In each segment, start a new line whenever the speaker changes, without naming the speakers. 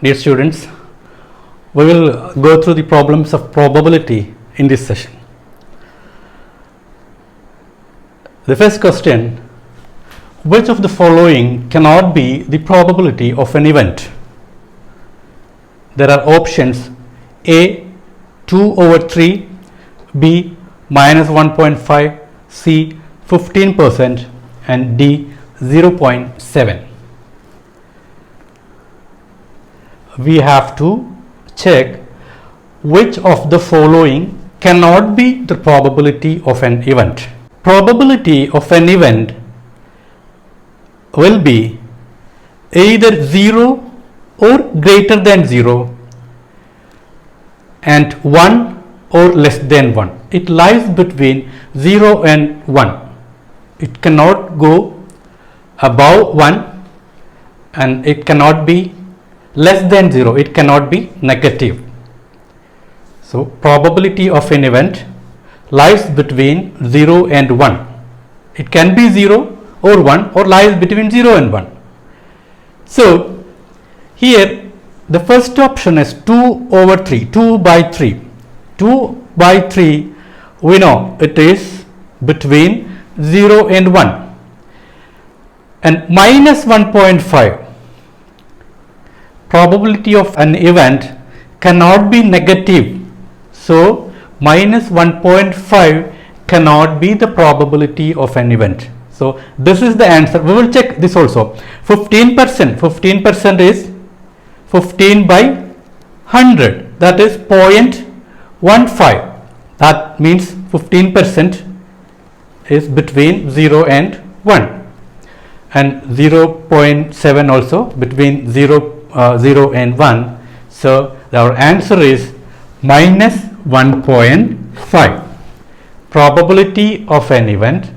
Dear students, we will go through the problems of probability in this session. The first question, which of the following cannot be the probability of an event? There are options A 2 over 3, B minus 1.5, C 15% and D 0.7. We have to check which of the following cannot be the probability of an event. Probability of an event will be either 0 or greater than 0 and 1 or less than 1. It lies between 0 and 1. It cannot go above 1 and it cannot be less than 0. It cannot be negative. So probability of an event lies between 0 and 1. It can be 0 or 1 or lies between 0 and 1. So here the first option is 2 over 3, 2 by 3. 2 by 3 we know it is between 0 and 1 and minus 1.5. Probability of an event cannot be negative. So minus 1.5 cannot be the probability of an event. So this is the answer. We will check this also. 15% is 15 by 100, that is 0.15. That means 15% is between 0 and 1 and 0.7 also between 0 and 1. So our answer is minus 1.5. Probability of an event.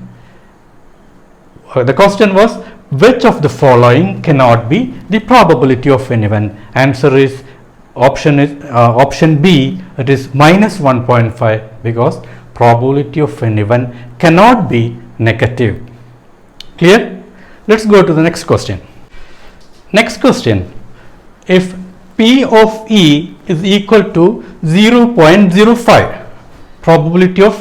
The question was, which of the following cannot be the probability of an event? Answer is option B, it is minus 1.5, because probability of an event cannot be negative. Clear? Let's go to the next question. Next question, if P of E is equal to 0.05, probability of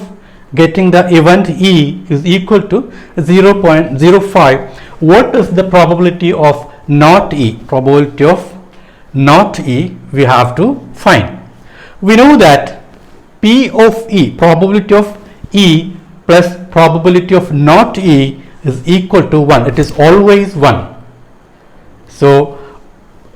getting the event E is equal to 0.05, what is the probability of not E? Probability of not E we have to find. We know that P of E, probability of E plus probability of not E is equal to 1. It is always 1. So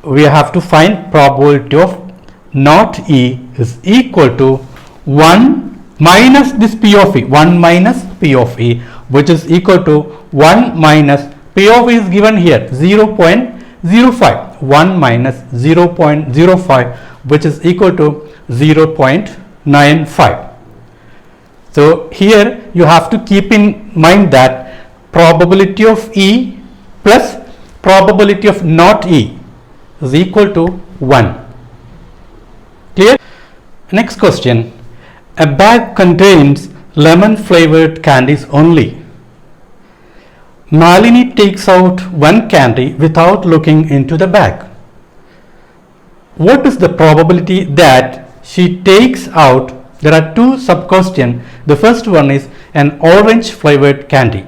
we have to find probability of not E is equal to 1 minus this P of E, 1 minus P of E, which is equal to 1 minus P of E is given here 0.05, 1 minus 0.05, which is equal to 0.95. So here you have to keep in mind that probability of E plus probability of not E is equal to 1. Clear? Next question. A bag contains lemon flavored candies only. Malini takes out one candy without looking into the bag. What is the probability that she takes out? There are two sub questions. The first one is an orange flavored candy.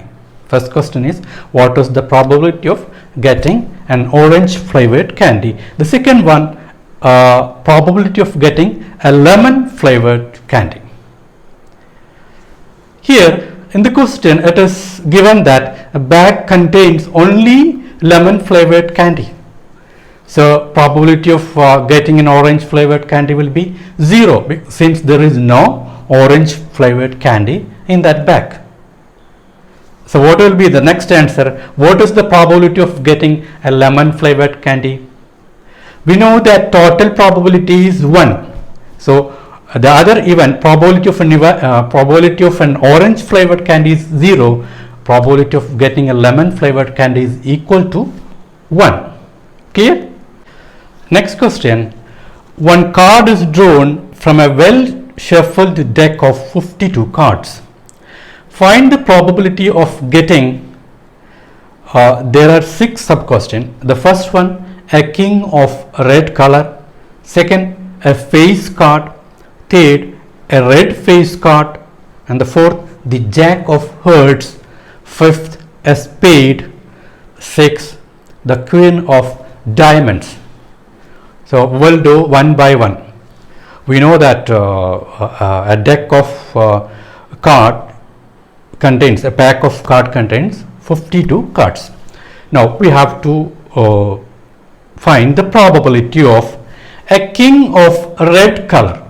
First question is, what is the probability of getting an orange flavored candy? The second one, probability of getting a lemon flavored candy. Here in the question it is given that a bag contains only lemon flavored candy. So probability of getting an orange flavored candy will be 0, since there is no orange flavored candy in that bag. So what will be the next answer? What is the probability of getting a lemon flavored candy? We know that total probability is 1. So the other event, probability of an orange flavored candy is 0. Probability of getting a lemon flavored candy is equal to 1. Clear? Next question. One card is drawn from a well shuffled deck of 52 cards. Find the probability of getting, there are 6 sub questions. The first one, a king of red color, second, a face card, third, a red face card, and the fourth, the jack of hearts, fifth, a spade, sixth, the queen of diamonds. So we'll do one by one. We know that a deck of card contains, a pack of card contains 52 cards. Now we have to find the probability of a king of red color.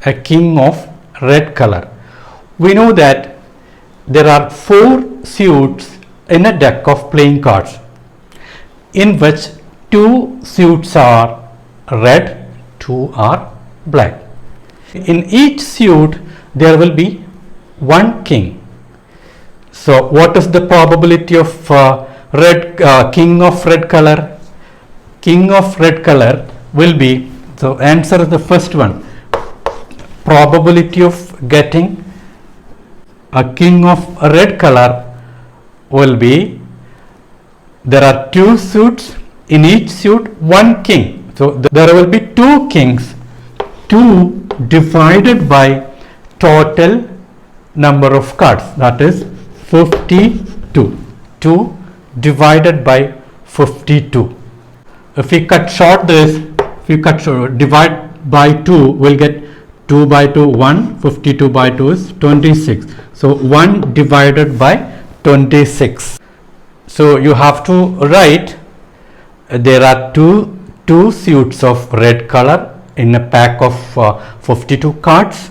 A king of red color. We know that there are 4 suits in a deck of playing cards, in which 2 suits are red, 2 are black. In each suit there will be 1 king. So what is the probability of king of red color? King of red color will be, so answer is the first one. Probability of getting a king of red color will be, there are 2 suits, in each suit 1 king. So there will be 2 kings, 2 divided by total number of cards, that is 52. 2 divided by 52. If we cut short this, if we cut short, divide by 2, we'll get 2 by 2, 1, 52 by 2 is 26. So 1 divided by 26. So you have to write, there are two suits of red color in a pack of 52 cards.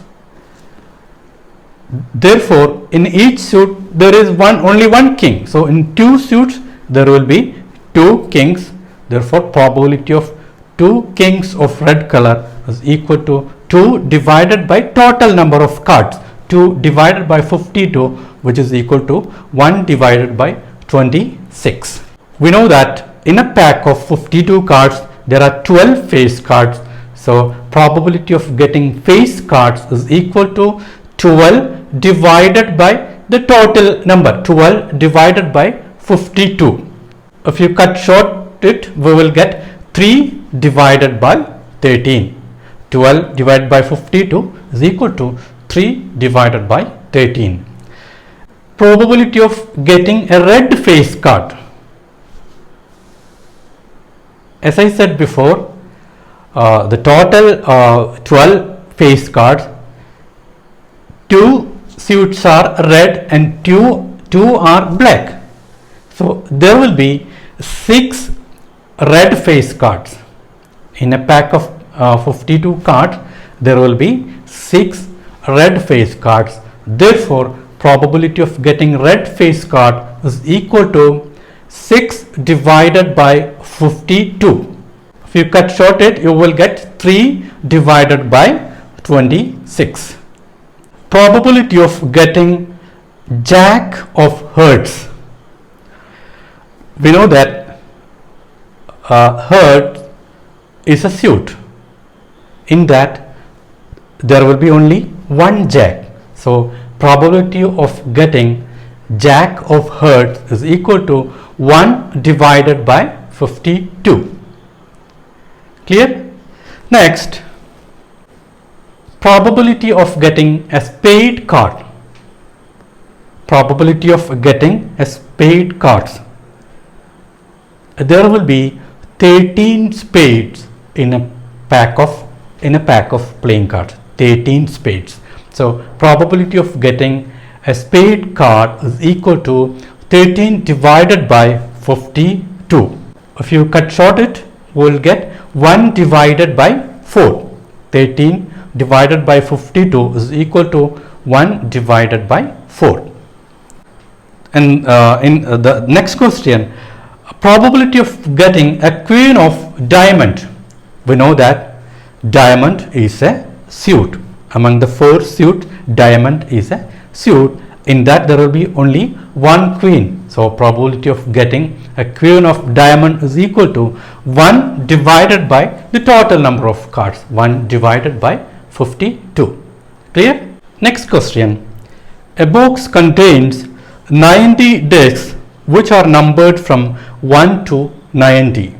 Therefore in each suit there is only one king. So in 2 suits there will be 2 kings. Therefore probability of 2 kings of red color is equal to 2 divided by total number of cards, 2 divided by 52, which is equal to 1 divided by 26. We know that in a pack of 52 cards there are 12 face cards. So probability of getting face cards is equal to 12 divided by the total number, 12 divided by 52. If you cut short it, we will get 3 divided by 13. 12 divided by 52 is equal to 3 divided by 13. Probability of getting a red face card. As I said before, the total 12 face cards, 2 suits are red and 2 are black. So there will be 6 red face cards. In a pack of 52 cards there will be 6 red face cards. Therefore probability of getting red face card is equal to 6 divided by 52. If you cut short it, you will get 3 divided by 26. Probability of getting jack of hearts. We know that heart is a suit. In that there will be only one jack. So probability of getting jack of hearts is equal to 1 divided by 52. Clear? Next, probability of getting a spade card. Probability of getting a spade cards. There will be 13 spades in a pack of playing cards. 13 spades. So probability of getting a spade card is equal to 13 divided by 52. If you cut short it, we will get 1 divided by 4. 13 divided by 52 is equal to 1 divided by 4. And in the next question, probability of getting a queen of diamond. We know that diamond is a suit. Among the 4 suits, diamond is a suit. In that there will be only one queen. So probability of getting a queen of diamond is equal to 1 divided by the total number of cards, 1 divided by 52. Clear? Next question. A box contains 90 discs which are numbered from 1 to 90.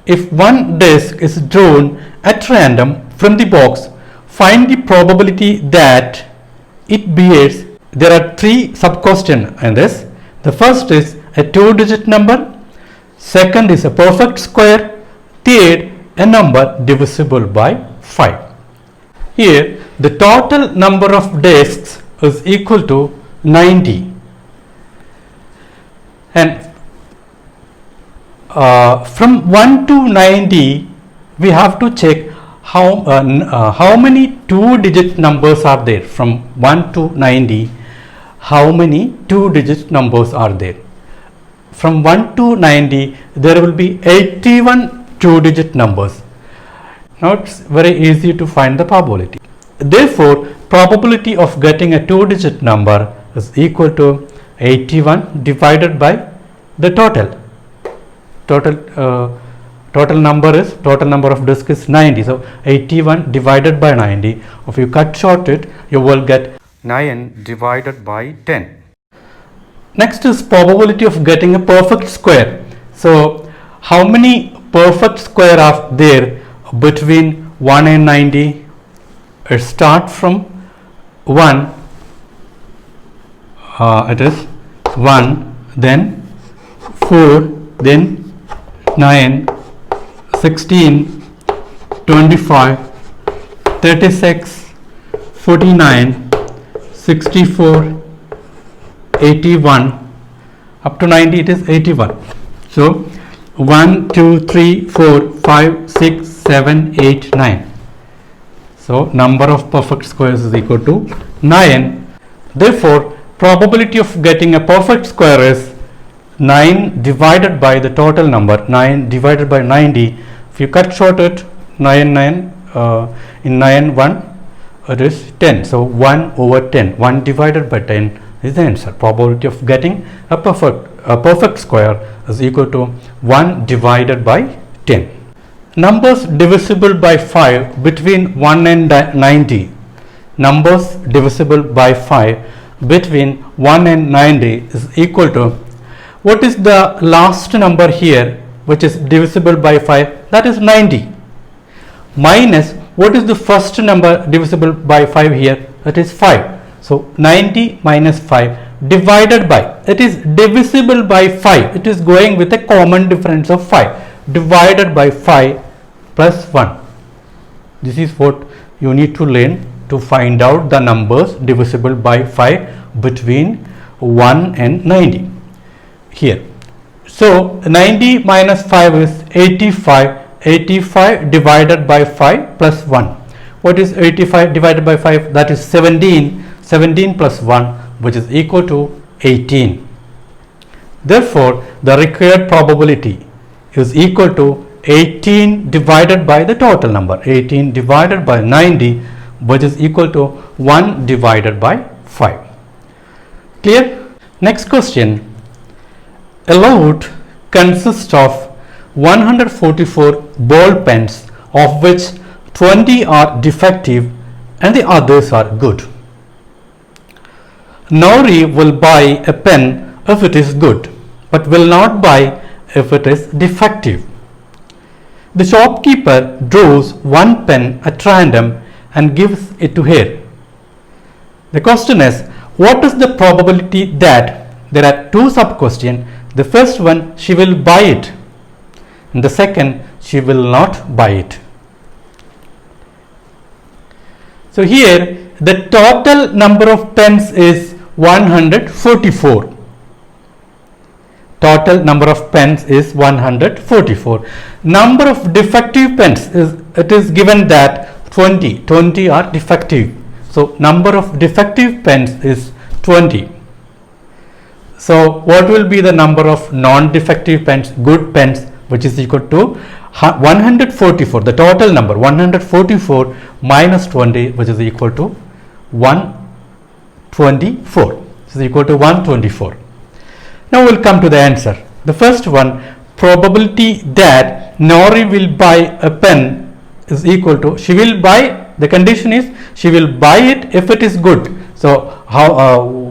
If one disc is drawn at random from the box, find the probability that it bears. There are three sub-questions in this. The first is a two-digit number, second is a perfect square, third a number divisible by 5. Here the total number of discs is equal to 90, and from 1 to 90 we have to check how many two-digit numbers are there. From 1 to 90, how many two-digit numbers are there? From 1 to 90 there will be 81 two-digit numbers. Now it's very easy to find the probability. Therefore, probability of getting a two-digit number is equal to 81 divided by the total. Total number of discs is 90. So 81 divided by 90. If you cut short it, you will get 9 divided by 10. Next is probability of getting a perfect square. So how many perfect square are there between 1 and 90? Start from 1. It is 1, then 4, then 9, 16, 25, 36, 49, 64, 81, up to 90 it is 81. So 1, 2, 3, 4, 5, 6, 7, 8, 9. So number of perfect squares is equal to 9. Therefore, probability of getting a perfect square is 9 divided by the total number, 9 divided by 90. If you cut short it, 9 in 9 1, it is 10. So 1 over 10, 1 divided by 10 is the answer. Probability of getting a perfect square is equal to 1 divided by 10. Numbers divisible by 5 between 1 and 90. Numbers divisible by 5 between 1 and 90 is equal to, what is the last number here which is divisible by 5? That is 90. Minus, what is the first number divisible by 5 here? That is 5. So 90 minus 5 divided by, it is divisible by 5. It is going with a common difference of 5. Divided by 5 plus 1. This is what you need to learn to find out the numbers divisible by 5 between 1 and 90 here. So 90 minus 5 is 85. 85 divided by 5 plus 1. What is 85 divided by 5? That is 17. 17 plus 1, which is equal to 18. Therefore, the required probability is equal to 18 divided by the total number, 18 divided by 90, which is equal to 1 divided by 5. Clear? Next question. A lot consists of 144 ball pens, of which 20 are defective and the others are good. Nori will buy a pen if it is good, but will not buy if it is defective. The shopkeeper draws one pen at random and gives it to her. The question is, what is the probability that, there are two sub-questions. The first one, she will buy it, and the second, she will not buy it. So here the total number of pens is 144. Total number of pens is 144. Number of defective pens is, it is given that 20 are defective. So number of defective pens is 20. So what will be the number of non-defective pens, good pens, which is equal to 144, the total number 144 minus 20, which is equal to 124. This is equal to 124. Now we'll come to the answer. The first one, probability that Nori will buy a pen is equal to, she will buy, the condition is she will buy it if it is good. So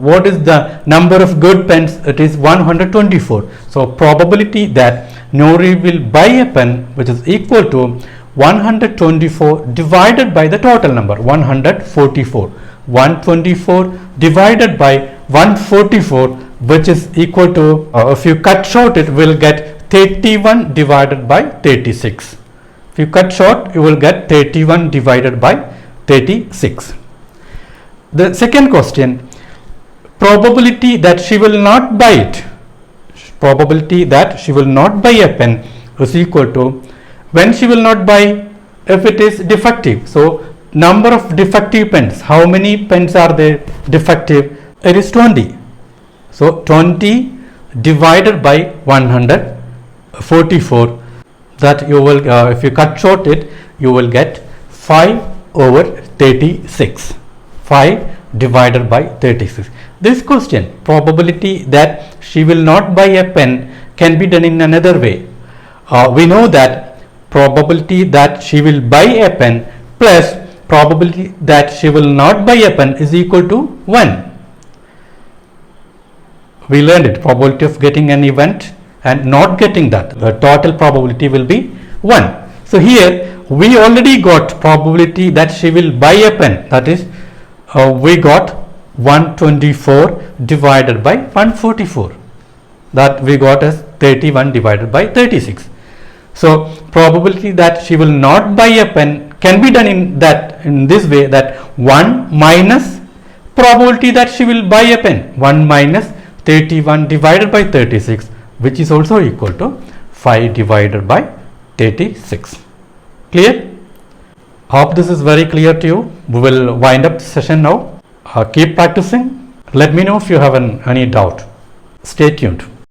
what is the number of good pens? It is 124. So probability that Nouri will buy a pen which is equal to 124 divided by the total number 144. 124 divided by 144, which is equal to, if you cut short it, will get 31 divided by 36. If you cut short, you will get 31 divided by 36. The second question, probability that she will not buy it. Probability that she will not buy a pen is equal to, when she will not buy, if it is defective. So number of defective pens, how many pens are there defective? It is 20. So 20 divided by 144, that you will, if you cut short it, you will get 5/36. 5 divided by 36. This question, probability that she will not buy a pen, can be done in another way. We know that probability that she will buy a pen plus probability that she will not buy a pen is equal to 1. We learned it, probability of getting an event and not getting that, the total probability will be 1. So here we already got probability that she will buy a pen, that is we got 124 divided by 144, that we got as 31 divided by 36. So probability that she will not buy a pen can be done in this way, that 1 minus probability that she will buy a pen, 1 minus 31 divided by 36, which is also equal to 5 divided by 36. Clear? Hope this is very clear to you. We will wind up the session now. Keep practicing. Let me know if you have any doubt. Stay tuned.